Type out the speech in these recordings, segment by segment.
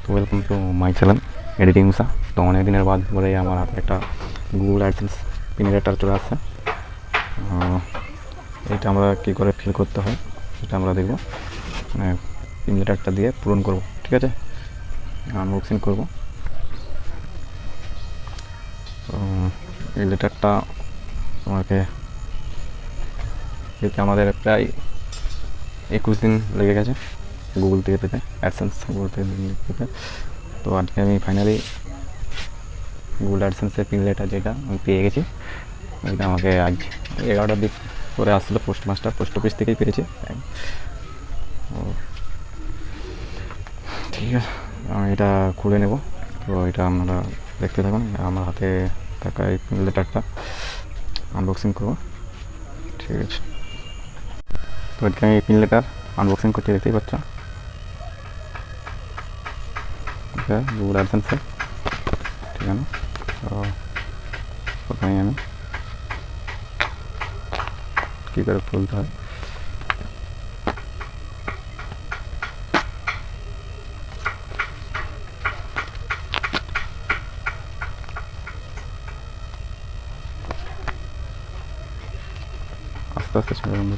তো welcome to my channel editing Musa. তো অনেক দিনের বাদ পরে আমার হাতে একটা গুগল অ্যাডসেন্স পিনারেটার চলে আসছে। এটা আমরা কী করে ফিল করতে হয় সেটা আমরা দেখব, মানে পিনারেটারটা দিয়ে পূরণ করব। ঠিক আছে, আনবক্সিং করব। তো এই লেটারটা আমাকে পেতে আমাদের প্রায় 21 দিন লেগে গেছে গুগল থেকে পেতে, অ্যাডসেন্স গুগল থেকে পেতে। তো আজকে আমি ফাইনালি গুগল অ্যাডসেন্সের পিন লেটার যেটা আমি পেয়ে গেছি। এটা আমাকে আজ 11টার দিক করে আসছিলো পোস্ট অফিস থেকেই পেয়েছি। ঠিক আছে, আমি এটা খুলে নেব। তো এটা আপনারা দেখতে থাকুন, আমার হাতে থাকা এই পিন লেটারটা আনবক্সিং করবো। ঠিক আছে, তো আজকে আমি পিন লেটার আনবক্সিং করতে দেখতেই পাচ্ছ। গুগল অ্যাডসেন্সের ঠিক আছে। তো প্রথমেই আমি কী করে খুলতে হয় আস্তে আস্তে ছেড়ে বন্ধু।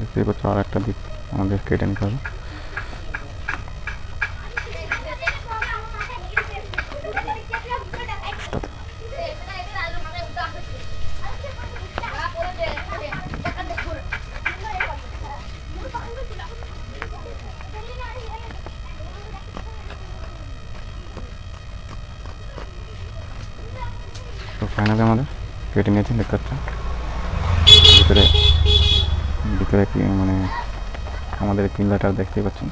দেখতেই পাচ্ছ আর একটা দিক আমাদের কেটে নিতে হবে। তো ফাইনালি আমাদের কেটে নিয়েছি, দেখতে পাচ্ছ ভিতরে ভিতরে কি মানে আমাদের পিন লেটার দেখতেই পাচ্ছেন।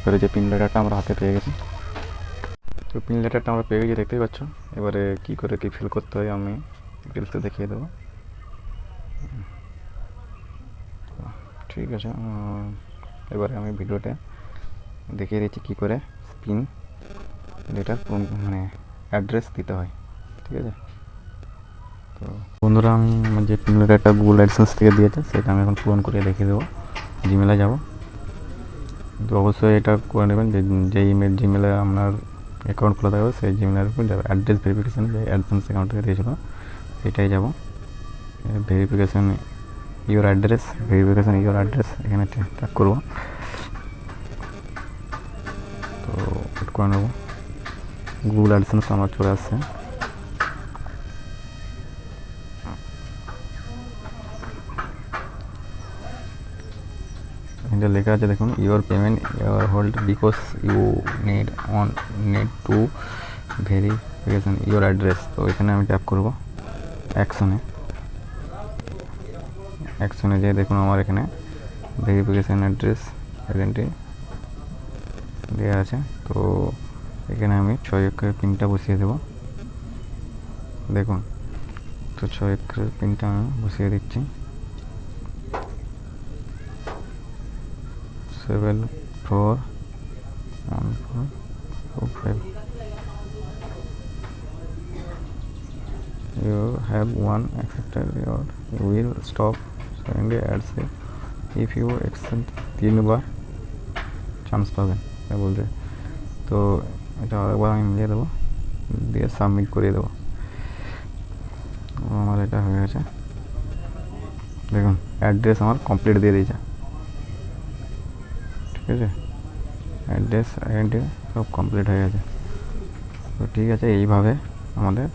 করে যে পিন লেটারটা আমরা হাতে পেয়ে গেছি। তো পিন লেটারটা আমরা পেয়ে গেছি দেখতেই পাচ্ছ। এবারে কি করে কি ফিল করতে হয় আমি ডিটেলসে দেখিয়ে দেবো। ঠিক আছে, এবারে আমি ভিডিওটা দেখিয়ে দিচ্ছি কী করে পিন লেটার মানে অ্যাড্রেস দিতে হয়। ঠিক আছে, তো বন্ধুরা আমি যে পিন লেটারটা গুগল অ্যাডসেন্স থেকে দিয়েছে সেটা আমি এখন পূরণ করে দেখিয়ে দেবো। জিমেলে যাব, তো অবশ্যই এটা করে নেবেন যে জিমেলে আপনার অ্যাকাউন্ট খোলা থাকবে সেই জিমেলের উপর যাবে। অ্যাড্রেস ভেরিফিকেশান যে অ্যাডসেন্স অ্যাকাউন্ট থেকে দিয়েছিল সেটাই যাব। Verification your address, verification your address এখানে ট্যাপ করবো। তো এড করে নেবো। গুগল অ্যাডসেন্স আমার চলে আসছে। এটা লেখা আছে দেখুন, your payment your hold because you ned to verification your address. তো এখানে আমি ট্যাপ করবো অ্যাকশনে যেয়ে দেখুন আমার এখানে ভেরিফিকেশান অ্যাড্রেস আইডেন্টি দেওয়া আছে। তো এখানে আমি 6 অক্ষরের পিনটা বসিয়ে দেবো। দেখুন, তো 6 অক্ষরের পিনটা আমি বসিয়ে দিচ্ছি। 74142 you have one accepted your will stop suddenly ads if you accept 3বার চান্স পাবেন বলছে। তো এটা আরেকবার আমি মিলিয়ে দেবো, দিয়ে সাবমিট করিয়ে দেবো। আমার এটা হয়ে গেছে। দেখুন অ্যাড্রেস আমার কমপ্লিট দিয়ে দিয়েছে। ঠিক আছে, অ্যাড্রেস আইডেন্টি সব কমপ্লিট হয়ে গেছে। তো ঠিক আছে, এইভাবে আমাদের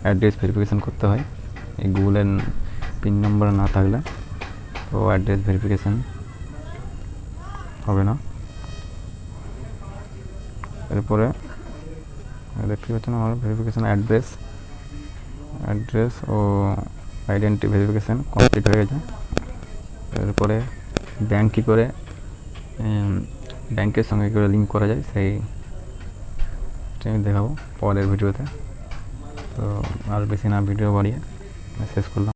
অ্যাড্রেস ভেরিফিকেশান করতে হয় এই গুগলের পিন নাম্বার না থাকলে। তো অ্যাড্রেস ভেরিফিকেশান হবে না। এরপরে দেখতে পাচ্ছেন আমার ভেরিফিকেশান অ্যাড্রেস ও আইডেন্টি ভেরিফিকেশান কমপ্লিট হয়ে গেছে। এরপরে ব্যাঙ্ক কী করে ব্যাংকের সঙ্গে কী করে লিঙ্ক করা যায় সেই আমি দেখাবো পরের ভিডিওতে। তো আর বেশি না ভিডিও বাড়িয়ে শেষ করলাম।